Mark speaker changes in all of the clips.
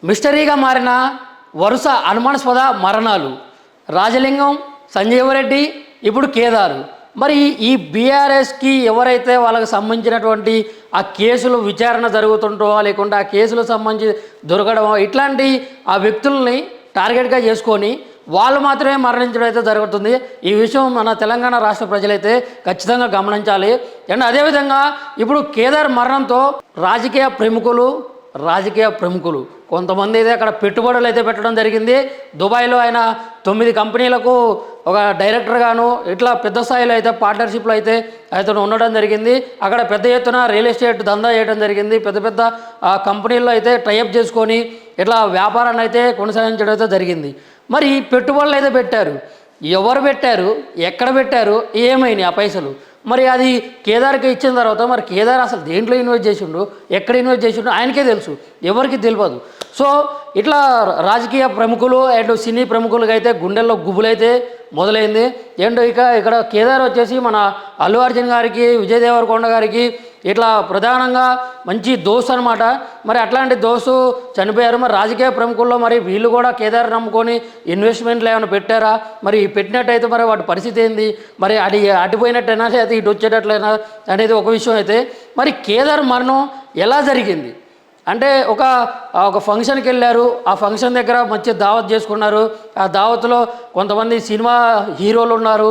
Speaker 1: మిస్టరీగా మారిన వరుస అనుమానాస్పద మరణాలు. రాజలింగం, సంజీవరెడ్డి, ఇప్పుడు కేదారు. మరి ఈ బీఆర్ఎస్కి ఎవరైతే వాళ్ళకి సంబంధించినటువంటి ఆ కేసులు విచారణ జరుగుతుంటో లేకుంటే ఆ కేసులకు సంబంధించి దొరకడం ఇట్లాంటి ఆ వ్యక్తుల్ని టార్గెట్గా చేసుకొని వాళ్ళు మాత్రమే మరణించడం అయితే జరుగుతుంది. ఈ విషయం మన తెలంగాణ రాష్ట్ర ప్రజలైతే ఖచ్చితంగా గమనించాలి. అండ్ అదేవిధంగా ఇప్పుడు కేదార్ మరణంతో రాజకీయ ప్రముఖులు కొంతమంది అయితే అక్కడ పెట్టుబడులు అయితే పెట్టడం జరిగింది. దుబాయ్లో ఆయన 9 కంపెనీలకు ఒక డైరెక్టర్గాను ఇట్లా పెద్ద స్థాయిలో అయితే పార్ట్నర్షిప్లో అయితే అతను ఉండడం జరిగింది. అక్కడ పెద్ద ఎత్తున రియల్ ఎస్టేట్ దందా చేయడం జరిగింది. పెద్ద పెద్ద కంపెనీల్లో అయితే టైఅప్ చేసుకొని ఇట్లా వ్యాపారాన్ని అయితే కొనసాగించడం అయితే జరిగింది. మరి పెట్టుబడులు అయితే పెట్టారు. ఎవరు పెట్టారు, ఎక్కడ పెట్టారు, ఏమైనాయి ఆ పైసలు? మరి అది కేదార్కి ఇచ్చిన తర్వాత మరి కేదార్ అసలు దేంట్లో ఇన్వెస్ట్ చేసిండు, ఎక్కడ ఇన్వెస్ట్ చేసిండు ఆయనకే తెలుసు, ఎవరికి తెలియదు. సో ఇట్లా రాజకీయ ప్రముఖులు అండ్ సినీ ప్రముఖులకి అయితే గుండెల్లో గుబులైతే మొదలైంది. అండ్ ఇక్కడ కేదార్ వచ్చేసి మన అల్లు అర్జున్ గారికి, విజయ్ దేవరకొండ గారికి ఇట్లా ప్రధానంగా మంచి దోస్తు అనమాట. మరి అట్లాంటి దోస్తు చనిపోయారు. మరి రాజకీయ ప్రముఖుల్లో మరి వీళ్ళు కూడా కేదార్ నమ్ముకొని ఇన్వెస్ట్మెంట్లు ఏమైనా పెట్టారా? మరి పెట్టినట్టయితే మరి వాటి పరిస్థితి ఏంది? మరి అడిపోయినట్టయినా లేదా ఇటు వచ్చేటట్లయినా అనేది ఒక విషయం అయితే, మరి కేదార్ మరణం ఎలా జరిగింది అంటే ఒక ఫంక్షన్కి వెళ్ళారు. ఆ ఫంక్షన్ దగ్గర మంచి దావత్ చేసుకున్నారు. ఆ దావత్లో కొంతమంది సినిమా హీరోలు ఉన్నారు,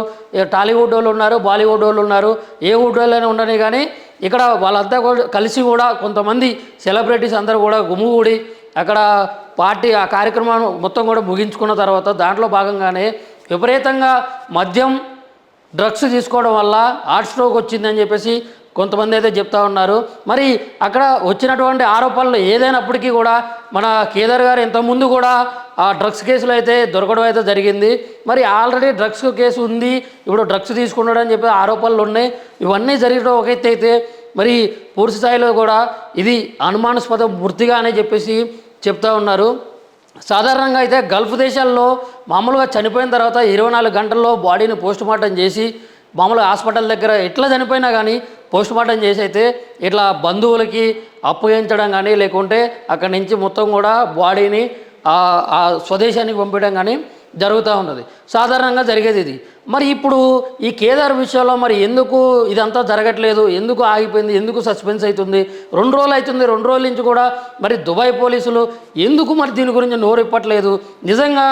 Speaker 1: టాలీవుడ్ వాళ్ళు ఉన్నారు, బాలీవుడ్ వాళ్ళు ఉన్నారు, ఏ వుడ్ వాళ్ళైనా ఉండని. కానీ ఇక్కడ వాళ్ళంతా కలిసి కూడా కొంతమంది సెలబ్రిటీస్ అందరూ కూడా గుమిగూడి అక్కడ ఆ కార్యక్రమాన్ని మొత్తం కూడా ముగించుకున్న తర్వాత దాంట్లో భాగంగానే విపరీతంగా మద్యం, డ్రగ్స్ తీసుకోవడం వల్ల హార్ట్ స్ట్రోక్ వచ్చిందని చెప్పేసి కొంతమంది అయితే చెప్తా ఉన్నారు. మరి అక్కడ వచ్చినటువంటి ఆరోపణలు ఏదైనప్పటికీ కూడా మన కేదార్ గారు ఇంతకుముందు కూడా ఆ డ్రగ్స్ కేసులు అయితే దొరకడం అయితే జరిగింది. మరి ఆల్రెడీ డ్రగ్స్ కేసు ఉంది, ఇప్పుడు డ్రగ్స్ తీసుకున్నాడు అని చెప్పి ఆరోపణలు ఉన్నాయి. ఇవన్నీ జరగడం ఒక ఎత్తు అయితే మరి పూర్తి స్థాయిలో కూడా ఇది అనుమానాస్పద మృతిగానే చెప్పేసి చెప్తా ఉన్నారు. సాధారణంగా అయితే గల్ఫ్ దేశాల్లో మామూలుగా చనిపోయిన తర్వాత 24 గంటల్లో బాడీని పోస్టుమార్టం చేసి మామూలుగా హాస్పిటల్ దగ్గర ఎట్లా చనిపోయినా కానీ పోస్టుమార్టం చేసి అయితే ఇట్లా బంధువులకి అప్పగించడం కానీ లేకుంటే అక్కడి నుంచి మొత్తం కూడా బాడీని ఆ స్వదేశానికి పంపించడం కానీ జరుగుతూ ఉన్నది. సాధారణంగా జరిగేది ఇది. మరి ఇప్పుడు ఈ కేదార్ విషయంలో మరి ఎందుకు ఇదంతా జరగట్లేదు, ఎందుకు ఆగిపోయింది, ఎందుకు సస్పెన్స్ అవుతుంది? 2 రోజులు అవుతుంది. 2 రోజుల నుంచి కూడా మరి దుబాయ్ పోలీసులు ఎందుకు మరి దీని గురించి నోరిప్పట్లేదు? నిజంగా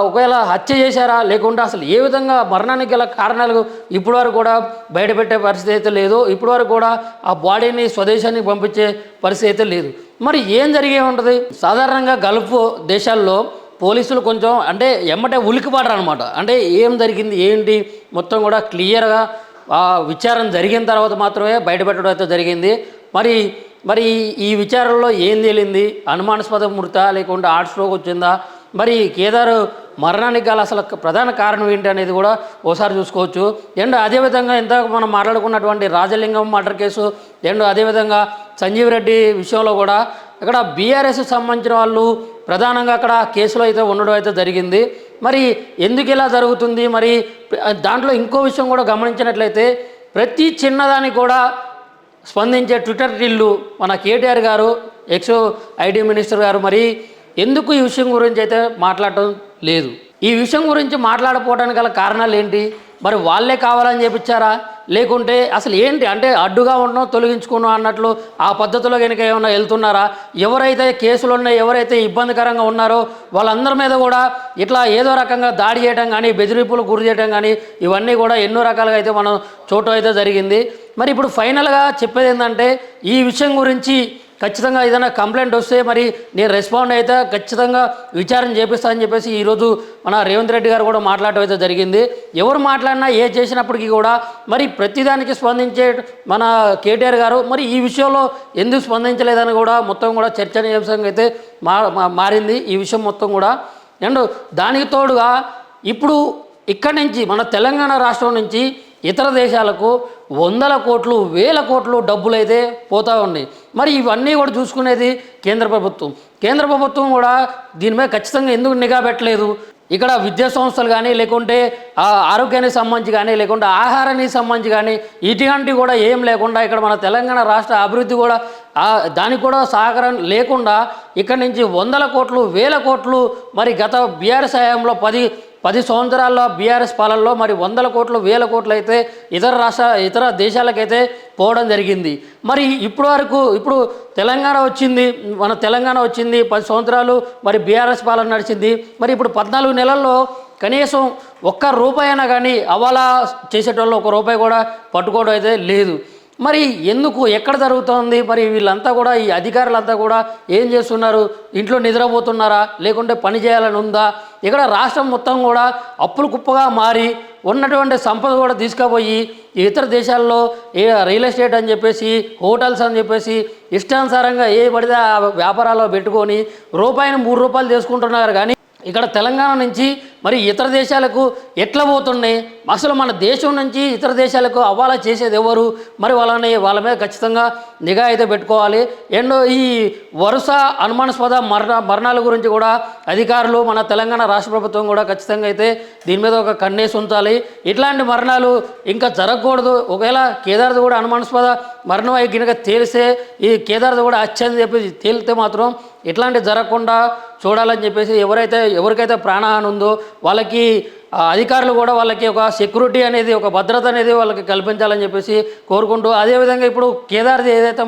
Speaker 1: ఒకవేళ హత్య చేశారా లేకుంటే అసలు ఏ విధంగా మరణానికి గల కారణాలు ఇప్పటివరకు కూడా బయటపెట్టే పరిస్థితి అయితే లేదు. ఇప్పటివరకు కూడా ఆ బాడీని స్వదేశానికి పంపించే పరిస్థితి అయితే లేదు. మరి ఏం జరిగే ఉంటుంది? సాధారణంగా గల్ఫ్ దేశాల్లో పోలీసులు కొంచెం అంటే ఎమ్మటే ఉలికిపాడరు అనమాట. అంటే ఏం జరిగింది ఏంటి మొత్తం కూడా క్లియర్గా విచారణ జరిగిన తర్వాత మాత్రమే బయటపెట్టడం అయితే జరిగింది. మరి ఈ విచారణలో ఏం తేలింది? అనుమానాస్పద మృత లేకుంటే హార్ట్ స్ట్రోక్ వచ్చిందా? మరి కేదార్ మరణానికి గల అసలు ప్రధాన కారణం ఏంటి అనేది కూడా ఓసారి చూసుకోవచ్చు. అండ్ అదేవిధంగా ఇంతకు మనం మాట్లాడుకున్నటువంటి రాజలింగం మర్డర్ కేసు అండ్ అదేవిధంగా సంజీవ్ రెడ్డి విషయంలో కూడా అక్కడ బీఆర్ఎస్ సంబంధించిన వాళ్ళు ప్రధానంగా అక్కడ కేసులో అయితే ఉండడం అయితే జరిగింది. మరి ఎందుకు ఇలా జరుగుతుంది? మరి దాంట్లో ఇంకో విషయం కూడా గమనించినట్లయితే ప్రతి చిన్నదానికి కూడా స్పందించే ట్విట్టర్ రీళ్ళు మన కేటీఆర్ గారు, ఎక్స్ ఐటీ మినిస్టర్ గారు మరి ఎందుకు ఈ విషయం గురించి అయితే మాట్లాడటం లేదు? ఈ విషయం గురించి మాట్లాడకపోవడానికి గల కారణాలు ఏంటి? మరి వాళ్ళే కావాలని చెప్పించారా లేకుంటే అసలు ఏంటి? అంటే అడ్డుగా ఉండడం తొలగించుకున్నాం అన్నట్లు ఆ పద్ధతిలో కనుక ఏమైనా వెళ్తున్నారా? ఎవరైతే కేసులు ఉన్నాయో, ఎవరైతే ఇబ్బందికరంగా ఉన్నారో వాళ్ళందరి మీద కూడా ఇట్లా ఏదో రకంగా దాడి చేయడం కానీ, బెదిరింపులు గురి చేయడం కానీ ఇవన్నీ కూడా ఎన్నో రకాలుగా అయితే మనం చూడటం అయితే జరిగింది. మరి ఇప్పుడు ఫైనల్గా చెప్పేది ఏంటంటే ఈ విషయం గురించి ఖచ్చితంగా ఏదైనా కంప్లైంట్ వస్తే మరి నేను రెస్పాండ్ అయితే ఖచ్చితంగా విచారణ చేపిస్తానని చెప్పేసి ఈరోజు మన రేవంత్ రెడ్డి గారు కూడా మాట్లాడటం అయితే జరిగింది. ఎవరు మాట్లాడినా ఏ చేసినప్పటికీ కూడా మరి ప్రతిదానికి స్పందించే మన కేటీఆర్ గారు మరి ఈ విషయంలో ఎందుకు స్పందించలేదని కూడా మొత్తం కూడా చర్చనీయాంశంగా అయితే మారింది ఈ విషయం మొత్తం కూడా. అండ్ దానికి తోడుగా ఇప్పుడు ఇక్కడి నుంచి మన తెలంగాణ రాష్ట్రం నుంచి ఇతర దేశాలకు 100 కోట్లు 1000 కోట్లు డబ్బులు అయితే పోతూ ఉన్నాయి. మరి ఇవన్నీ కూడా చూసుకునేది కేంద్ర ప్రభుత్వం. కేంద్ర ప్రభుత్వం కూడా దీని మీద ఖచ్చితంగా ఎందుకు నిఘా పెట్టలేదు? ఇక్కడ విద్యా సంస్థలు కానీ లేకుంటే ఆరోగ్యానికి సంబంధించి కానీ లేకుంటే ఆహారానికి సంబంధించి కానీ ఇటువంటివి కూడా ఏం లేకుండా ఇక్కడ మన తెలంగాణ రాష్ట్ర అభివృద్ధి కూడా దానికి కూడా సహకారం లేకుండా ఇక్కడ నుంచి వందల కోట్లు వేల కోట్లు మరి గత బీఆర్ఎస్ హయాంలో 10 సంవత్సరాల్లో బీఆర్ఎస్ పాలనలో మరి వందల కోట్లు వేల కోట్లు అయితే ఇతర దేశాలకైతే పోవడం జరిగింది. మరి ఇప్పుడు తెలంగాణ వచ్చింది, మన తెలంగాణ వచ్చింది 10 సంవత్సరాలు మరి బీఆర్ఎస్ పాలన నడిచింది. మరి ఇప్పుడు 14 నెలల్లో కనీసం ఒక్క రూపాయి అయినా కానీ అవాలా చేసేటోళ్ళు ఒక రూపాయి కూడా పట్టుకోవడం అయితే లేదు. మరి ఎందుకు ఎక్కడ జరుగుతోంది? మరి వీళ్ళంతా కూడా ఈ అధికారులంతా కూడా ఏం చేస్తున్నారు? ఇంట్లో నిద్రపోతున్నారా లేకుంటే పని చేయాలని ఉందా? ఇక్కడ రాష్ట్రం మొత్తం కూడా అప్పులు కుప్పగా మారి ఉన్నటువంటి సంపద కూడా తీసుకుపోయి ఇతర దేశాల్లో రియల్ ఎస్టేట్ అని చెప్పేసి హోటల్స్ అని చెప్పేసి ఇష్టానుసారంగా ఏ పడితే ఆ వ్యాపారాల్లో పెట్టుకొని రూపాయిని 3 రూపాయలు చేసుకుంటున్నారు. కానీ ఇక్కడ తెలంగాణ నుంచి మరి ఇతర దేశాలకు ఎట్లా పోతున్నాయి? అసలు మన దేశం నుంచి ఇతర దేశాలకు అవ్వాలా చేసేది ఎవరు? మరి వాళ్ళ మీద ఖచ్చితంగా నిఘా అయితే పెట్టుకోవాలి. అండ్ ఈ వరుస అనుమానాస్పద మరణాల గురించి కూడా అధికారులు మన తెలంగాణ రాష్ట్ర ప్రభుత్వం కూడా ఖచ్చితంగా అయితే దీని మీద ఒక కన్నేసి ఉంచాలి. ఇట్లాంటి మరణాలు ఇంకా జరగకూడదు. ఒకవేళ కేదార్ది కూడా అనుమానాస్పద మరణం అయి గినక తేలిస్తే ఈ కేదార్ది కూడా అచ్చని చెప్పి తేలితే మాత్రం ఇట్లాంటి జరగకుండా చూడాలని చెప్పేసి ఎవరికైతే ప్రాణహాని ఉందో వాళ్ళకి అధికారులు కూడా వాళ్ళకి ఒక సెక్యూరిటీ అనేది ఒక భద్రత అనేది వాళ్ళకి కల్పించాలని చెప్పేసి కోరుకుంటూ, అదేవిధంగా ఇప్పుడు కేదార్ది ఏదైతే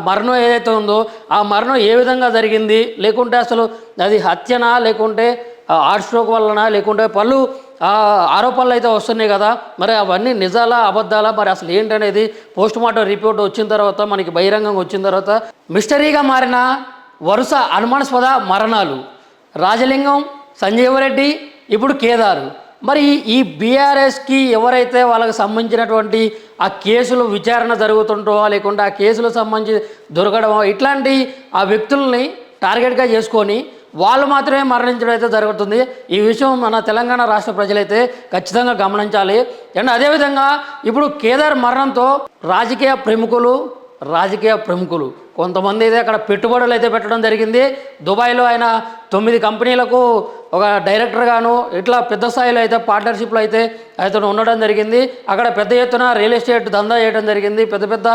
Speaker 1: మరణం ఏదైతే ఉందో ఆ మరణం ఏ విధంగా జరిగింది, లేకుంటే అసలు అది హత్యనా లేకుంటే హార్ట్ స్ట్రోక్ వలన లేకుంటే పలు ఆరోపణలు అయితే వస్తున్నాయి కదా, మరి అవన్నీ నిజాలా అబద్ధాలా, మరి అసలు ఏంటనేది పోస్టుమార్టం రిపోర్ట్ వచ్చిన తర్వాత మనకి బహిరంగంగా వచ్చిన తర్వాత మిస్టరీగా మారిన వరుస అనుమానాస్పద మరణాలు రాజలింగం, సంజీవరెడ్డి, ఇప్పుడు కేదారు. మరి ఈ బీఆర్ఎస్కి ఎవరైతే వాళ్ళకి సంబంధించినటువంటి ఆ కేసులు విచారణ జరుగుతుంటో లేకుంటే ఆ కేసులకు సంబంధించి దొరకడం ఇట్లాంటి ఆ వ్యక్తుల్ని టార్గెట్గా చేసుకొని వాళ్ళు మాత్రమే మరణించడం అయితే జరుగుతుంది. ఈ విషయం మన తెలంగాణ రాష్ట్ర ప్రజలైతే ఖచ్చితంగా గమనించాలి. అండ్ అదేవిధంగా ఇప్పుడు కేదార్ మరణంతో రాజకీయ ప్రముఖులు కొంతమంది అయితే అక్కడ పెట్టుబడులు అయితే పెట్టడం జరిగింది. దుబాయ్లో ఆయన 9 కంపెనీలకు ఒక డైరెక్టర్గాను ఇట్లా పెద్ద స్థాయిలో అయితే పార్ట్నర్షిప్లో అయితే అతను ఉండడం జరిగింది. అక్కడ పెద్ద ఎత్తున రియల్ ఎస్టేట్ దందా చేయడం జరిగింది. పెద్ద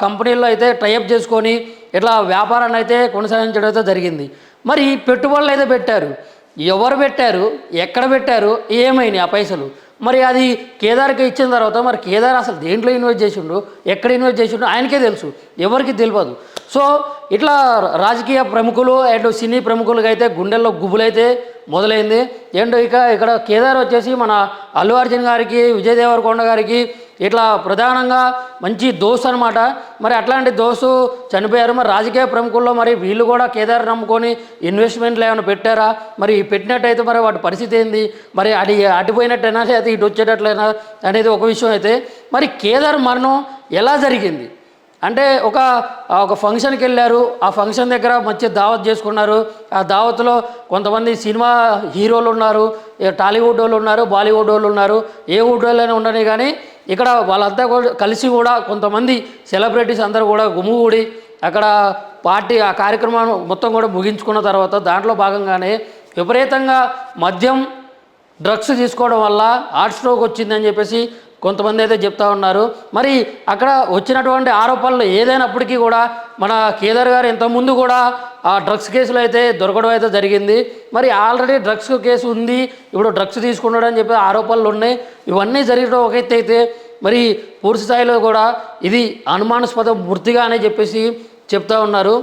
Speaker 1: కంపెనీల్లో అయితే టైఅప్ చేసుకొని ఇట్లా వ్యాపారాన్ని అయితే కొనసాగించడం అయితే జరిగింది. మరి పెట్టుబడులు అయితే పెట్టారు. ఎవరు పెట్టారు, ఎక్కడ పెట్టారు, ఏమైనాయి ఆ పైసలు? మరి అది కేదార్కి ఇచ్చిన తర్వాత మరి కేదార్ అసలు దేంట్లో ఇన్వెస్ట్ చేసిండు, ఎక్కడ ఇన్వెస్ట్ చేసిండు ఆయనకే తెలుసు, ఎవరికి తెలియదు. సో ఇట్లా రాజకీయ ప్రముఖులు అండ్ సినీ ప్రముఖులకి అయితే గుండెల్లో గుబులైతే మొదలైంది. అండ్ ఇక్కడ కేదార్ వచ్చేసి మన అల్లు అర్జున్ గారికి, విజయ్ దేవరకొండ గారికి ఇట్లా ప్రధానంగా మంచి దోస్తు అనమాట. మరి అట్లాంటి దోస్తు చనిపోయారు. మరి రాజకీయ ప్రముఖుల్లో మరి వీళ్ళు కూడా కేదార్ నమ్ముకొని ఇన్వెస్ట్మెంట్లు ఏమైనా పెట్టారా? మరి పెట్టినట్టయితే మరి వాటి పరిస్థితి ఏంది? మరి అడిపోయినట్టయినా అయితే ఇటు వచ్చేటట్లయినా అనేది ఒక విషయం అయితే. మరి కేదార్ మరణం ఎలా జరిగింది అంటే ఒక ఫంక్షన్కి వెళ్ళారు. ఆ ఫంక్షన్ దగ్గర మంచి దావత్ చేసుకున్నారు. ఆ దావత్లో కొంతమంది సినిమా హీరోలు ఉన్నారు, టాలీవుడ్ వాళ్ళు ఉన్నారు, బాలీవుడ్ వాళ్ళు ఉన్నారు, ఏ వుడ్ వాళ్ళైనా ఉండని. కానీ ఇక్కడ వాళ్ళంతా కలిసి కూడా కొంతమంది సెలబ్రిటీస్ అందరూ కూడా గుమిగూడి అక్కడ పార్టీ ఆ కార్యక్రమం మొత్తం కూడా ముగించుకున్న తర్వాత దాంట్లో భాగంగానే విపరీతంగా మద్యం డ్రగ్స్ తీసుకోవడం వల్ల హార్ట్ స్ట్రోక్ వచ్చిందని చెప్పేసి కొంతమంది అయితే చెప్తా ఉన్నారు. మరి అక్కడ వచ్చినటువంటి ఆరోపణలు ఏదైనప్పటికీ కూడా మన కేదార్ గారు ఇంతకుముందు కూడా ఆ డ్రగ్స్ కేసులో అయితే దొరకడం అయితే జరిగింది. మరి ఆల్రెడీ డ్రగ్స్ కేసు ఉంది, ఇప్పుడు డ్రగ్స్ తీసుకున్నాడు అని చెప్పి ఆరోపణలు ఉన్నాయి. ఇవన్నీ జరగడం ఒక ఎత్తు అయితే మరి పూర్తి స్థాయిలో కూడా ఇది అనుమానాస్పద మృతిగానే చెప్పేసి చెప్తా ఉన్నారు.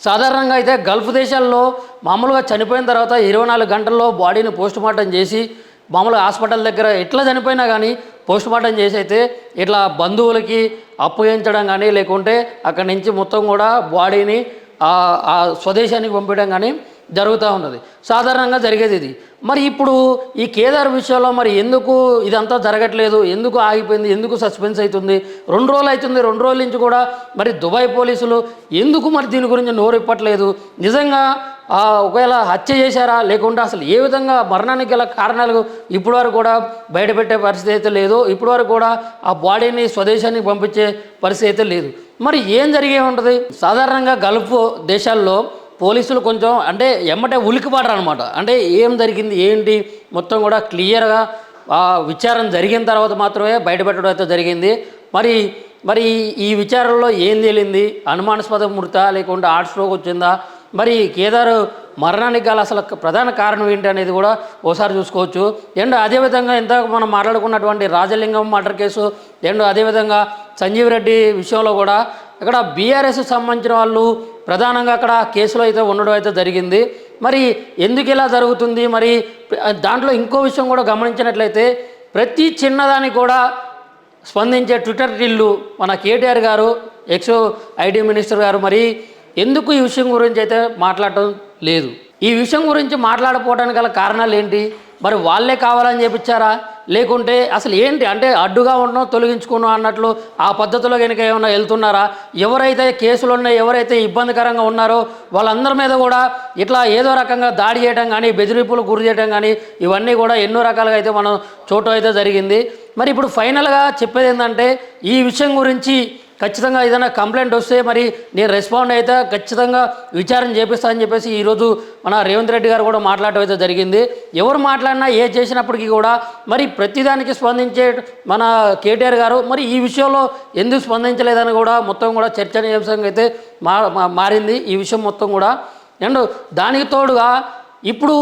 Speaker 1: సాధారణంగా అయితే గల్ఫ్ దేశాల్లో మామూలుగా చనిపోయిన తర్వాత 24 గంటల్లో బాడీని పోస్టుమార్టం చేసి మామూలుగా హాస్పిటల్ దగ్గర ఎట్లా చనిపోయినా కానీ పోస్టుమార్టం చేసి అయితే ఇట్లా బంధువులకి అప్పగించడం కానీ లేకుంటే అక్కడి నుంచి మొత్తం కూడా బాడీని ఆ స్వదేశానికి పంపించడం కానీ జరుగుతూ ఉన్నది. సాధారణంగా జరిగేది ఇది. మరి ఇప్పుడు ఈ కేదార్ విషయంలో మరి ఎందుకు ఇదంతా జరగట్లేదు, ఎందుకు ఆగిపోయింది, ఎందుకు సస్పెన్స్ అవుతుంది? 2 రోజులు అవుతుంది. 2 రోజుల నుంచి కూడా మరి దుబాయ్ పోలీసులు ఎందుకు మరి దీని గురించి నోరిప్పట్లేదు? నిజంగా ఒకవేళ హత్య చేశారా లేకుంటే అసలు ఏ విధంగా మరణానికి గల కారణాలు ఇప్పటివరకు కూడా బయటపెట్టే పరిస్థితి అయితే లేదు. ఇప్పటివరకు కూడా ఆ బాడీని స్వదేశానికి పంపించే పరిస్థితి అయితే లేదు. మరి ఏం జరిగే ఉంటుంది? సాధారణంగా గల్ఫ్ దేశాల్లో పోలీసులు కొంచెం అంటే ఎమ్మటే ఉలికిపడరు అనమాట. అంటే ఏం జరిగింది ఏంటి మొత్తం కూడా క్లియర్గా విచారణ జరిగిన తర్వాత మాత్రమే బయటపెట్టడం అయితే జరిగింది. మరి మరి ఈ విచారణలో ఏం తేలింది? అనుమానాస్పద మృత లేకుంటే హార్ట్ స్ట్రోక్ వచ్చిందా? మరి కేదార్ మరణానికి గల అసలు ప్రధాన కారణం ఏంటి అనేది కూడా ఓసారి చూసుకోవచ్చు. అండ్ అదేవిధంగా ఇంత మనం మాట్లాడుకున్నటువంటి రాజలింగం మర్డర్ కేసు అండ్ అదేవిధంగా సంజీవ్ రెడ్డి విషయంలో కూడా ఇక్కడ బీఆర్ఎస్ సంబంధించిన వాళ్ళు ప్రధానంగా అక్కడ కేసులో అయితే ఉండడం అయితే జరిగింది. మరి ఎందుకు ఇలా జరుగుతుంది? మరి దాంట్లో ఇంకో విషయం కూడా గమనించినట్లయితే ప్రతి చిన్నదానికి కూడా స్పందించే ట్విట్టర్ టిల్లు మన కేటీఆర్ గారు, ఎక్స్ ఐటీ మినిస్టర్ గారు మరి ఎందుకు ఈ విషయం గురించి అయితే మాట్లాడటం లేదు? ఈ విషయం గురించి మాట్లాడకపోవడానికి గల కారణాలు ఏంటి? మరి వాళ్ళే కావాలని చెప్పించారా లేకుంటే అసలు ఏంటి? అంటే అడ్డుగా ఉండడం తొలగించుకున్నాం అన్నట్లు ఆ పద్ధతిలో కనుక ఏమైనా వెళ్తున్నారా? ఎవరైతే కేసులు ఉన్నాయో ఎవరైతే ఇబ్బందికరంగా ఉన్నారో వాళ్ళందరి మీద కూడా ఇట్లా ఏదో రకంగా దాడి చేయడం కానీ బెదిరింపులు గురి చేయడం కానీ ఇవన్నీ కూడా ఎన్నో రకాలుగా అయితే మనం చూడటం అయితే జరిగింది. మరి ఇప్పుడు ఫైనల్గా చెప్పేది ఏంటంటే ఈ విషయం గురించి ఖచ్చితంగా ఏదైనా కంప్లైంట్ వస్తే మరి నేను రెస్పాండ్ అయితే ఖచ్చితంగా విచారణ చేపిస్తానని చెప్పేసి ఈరోజు మన రేవంత్ రెడ్డి గారు కూడా మాట్లాడటం అయితే జరిగింది. ఎవరు మాట్లాడినా ఏ చేసినప్పటికీ కూడా మరి ప్రతిదానికి స్పందించే మన కేటీఆర్ గారు మరి ఈ విషయంలో ఎందుకు స్పందించలేదని కూడా మొత్తం కూడా చర్చనీయాంశంగా అయితే మారింది ఈ విషయం మొత్తం కూడా. అండ్ దానికి తోడుగా ఇప్పుడు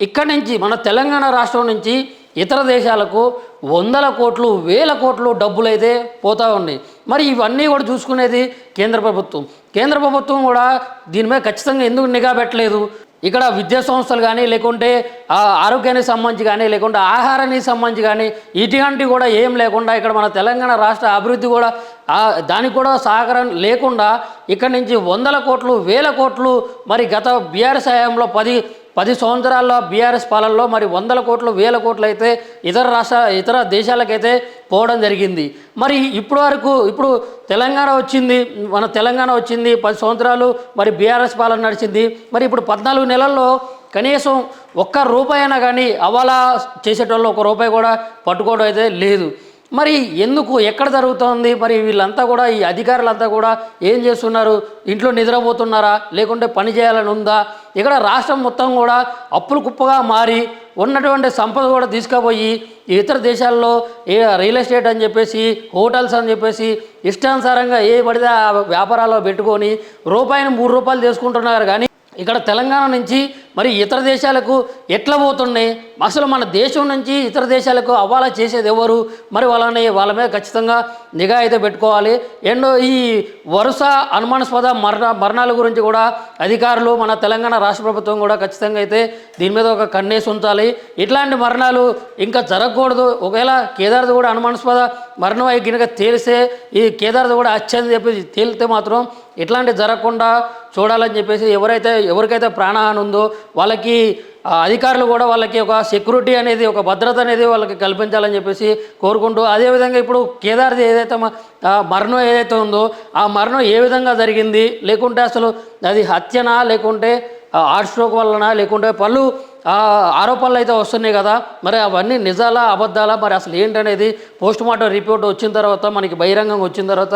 Speaker 1: ఇక్కడి నుంచి మన తెలంగాణ రాష్ట్రం నుంచి ఇతర దేశాలకు వందల కోట్లు వేల కోట్లు డబ్బులు అయితే పోతూ ఉన్నాయి. మరి ఇవన్నీ కూడా చూసుకునేది కేంద్ర ప్రభుత్వం. కేంద్ర ప్రభుత్వం కూడా దీని మీద ఖచ్చితంగా ఎందుకు నిఘా పెట్టలేదు? ఇక్కడ విద్యా సంస్థలు కానీ లేకుంటే ఆరోగ్యానికి సంబంధించి కానీ లేకుంటే ఆహారానికి సంబంధించి కానీ ఇటువంటివి కూడా ఏం లేకుండా ఇక్కడ మన తెలంగాణ రాష్ట్ర అభివృద్ధి కూడా దానికి కూడా సహకారం లేకుండా ఇక్కడి నుంచి వందల కోట్లు వేల కోట్లు మరి గత బీఆర్ఎస్ హయాంలో 10 సంవత్సరాల్లో బీఆర్ఎస్ పాలనలో మరి వందల కోట్లు వేల కోట్లు అయితే ఇతర దేశాలకైతే పోవడం జరిగింది. మరి ఇప్పుడు తెలంగాణ వచ్చింది, మన తెలంగాణ వచ్చింది 10 సంవత్సరాలు మరి బీఆర్ఎస్ పాలన నడిచింది. మరి ఇప్పుడు 14 నెలల్లో కనీసం ఒక్క రూపాయి అయినా కానీ అవాలా చేసేటోళ్ళు ఒక రూపాయి కూడా పట్టుకోవడం అయితే లేదు. మరి ఎందుకు ఎక్కడ జరుగుతోంది? మరి వీళ్ళంతా కూడా ఈ అధికారులంతా కూడా ఏం చేస్తున్నారు? ఇంట్లో నిద్రపోతున్నారా లేకుంటే పని చేయాలని ఉందా? ఇక్కడ రాష్ట్రం మొత్తం కూడా అప్పులు కుప్పగా మారి ఉన్నటువంటి సంపద కూడా తీసుకుపోయి ఇతర దేశాల్లో రియల్ ఎస్టేట్ అని చెప్పేసి హోటల్స్ అని చెప్పేసి ఇష్టానుసారంగా ఏ పడితే ఆ వ్యాపారాల్లో పెట్టుకొని రూపాయిని 3 రూపాయలు తీసుకుంటున్నారు. కానీ ఇక్కడ తెలంగాణ నుంచి మరి ఇతర దేశాలకు ఎట్లా పోతున్నాయి? అసలు మన దేశం నుంచి ఇతర దేశాలకు అవ్వాలా చేసేది ఎవరు? మరి వాళ్ళ మీద ఖచ్చితంగా నిఘా అయితే పెట్టుకోవాలి. అండ్ ఈ వరుస అనుమానాస్పద మరణాల గురించి కూడా అధికారులు మన తెలంగాణ రాష్ట్ర ప్రభుత్వం కూడా ఖచ్చితంగా అయితే దీని మీద ఒక కన్నేసి ఉంచాలి. ఇట్లాంటి మరణాలు ఇంకా జరగకూడదు. ఒకవేళ కేదార్ది కూడా అనుమానాస్పద మరణం అయి గినక తేలిస్తే ఈ కేదార్ది కూడా హత్యని చెప్పి తేలితే మాత్రం ఇట్లాంటి జరగకుండా చూడాలని చెప్పేసి ఎవరికైతే ప్రాణహాని ఉందో వాళ్ళకి అధికారులు కూడా వాళ్ళకి ఒక సెక్యూరిటీ అనేది ఒక భద్రత అనేది వాళ్ళకి కల్పించాలని చెప్పేసి కోరుకుంటూ, అదేవిధంగా ఇప్పుడు కేదార్ది ఏదైతే మరణం ఏదైతే ఉందో ఆ మరణం ఏ విధంగా జరిగింది లేకుంటే అసలు అది హత్యనా లేకుంటే హార్ట్ స్ట్రోక్ వలన లేకుంటే పలు ఆరోపణలు అయితే వస్తున్నాయి కదా, మరి అవన్నీ నిజాలా అబద్ధాలా మరి అసలు ఏంటనేది పోస్ట్ మార్టం రిపోర్ట్ వచ్చిన తర్వాత మనకి బహిరంగంగా వచ్చిన తర్వాత